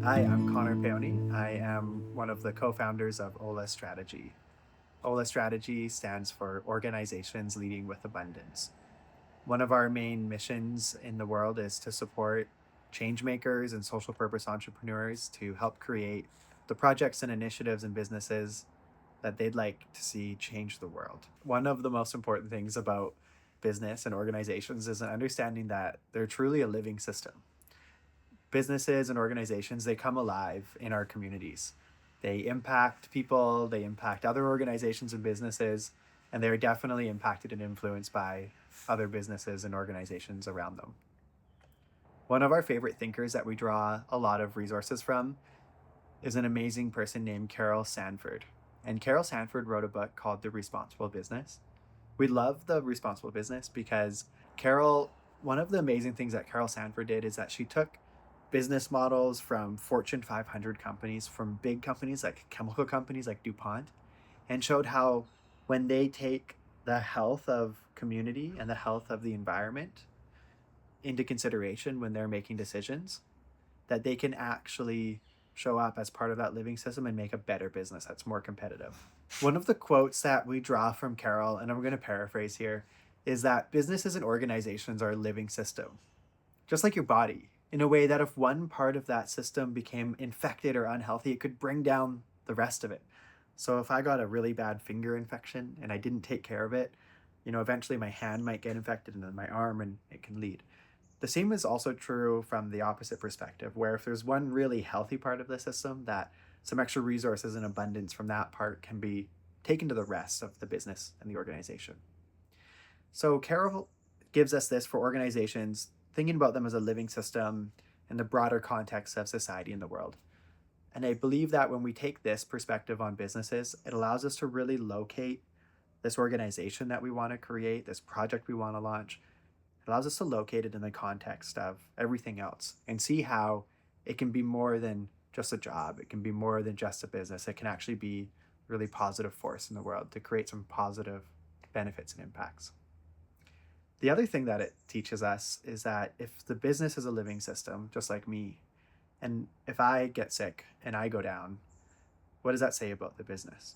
Hi, I'm Connor Peony. I am one of the co-founders of OLA Strategy. OLA Strategy stands for Organizations Leading with Abundance. One of our main missions in the world is to support change makers and social purpose entrepreneurs to help create the projects and initiatives and businesses that they'd like to see change the world. One of the most important things about business and organizations is an understanding that they're truly a living system. Businesses and organizations, they come alive in our communities. They impact people, they impact other organizations and businesses, and they're definitely impacted and influenced by other businesses and organizations around them. One of our favorite thinkers that we draw a lot of resources from is an amazing person named Carol Sanford. And Carol Sanford wrote a book called The Responsible Business. We love The Responsible Business because one of the amazing things that Carol Sanford did is that she took business models from Fortune 500 companies, from big companies like chemical companies like DuPont, and showed how when they take the health of community and the health of the environment into consideration when they're making decisions, that they can actually show up as part of that living system and make a better business that's more competitive. One of the quotes that we draw from Carol, and I'm going to paraphrase here, is that businesses and organizations are a living system, just like your body, in a way that if one part of that system became infected or unhealthy, it could bring down the rest of it. So if I got a really bad finger infection and I didn't take care of it, eventually my hand might get infected and then my arm, and it can lead. The same is also true from the opposite perspective, where if there's one really healthy part of the system, that some extra resources and abundance from that part can be taken to the rest of the business and the organization. So Carol gives us this for organizations, thinking about them as a living system in the broader context of society and the world. And I believe that when we take this perspective on businesses, it allows us to really locate this organization that we want to create, this project we want to launch. It allows us to locate it in the context of everything else and see how it can be more than just a job. It can be more than just a business. It can actually be a really positive force in the world to create some positive benefits and impacts. The other thing that it teaches us is that if the business is a living system, just like me, and if I get sick and I go down, what does that say about the business?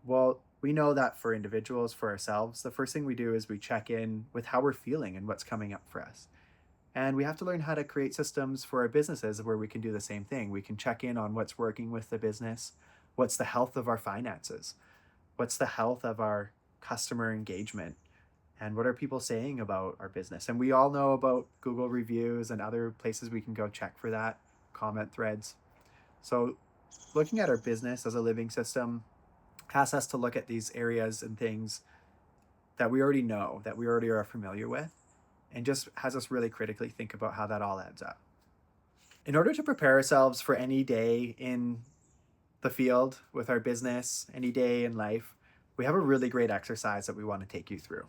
Well, we know that for individuals, for ourselves, the first thing we do is we check in with how we're feeling and what's coming up for us. And we have to learn how to create systems for our businesses where we can do the same thing. We can check in on what's working with the business, what's the health of our finances, what's the health of our customer engagement, and what are people saying about our business. And we all know about Google reviews and other places we can go check for that, comment threads. So looking at our business as a living system asks us to look at these areas and things that we already know, that we already are familiar with, and just has us really critically think about how that all adds up. In order to prepare ourselves for any day in the field with our business, any day in life, we have a really great exercise that we want to take you through.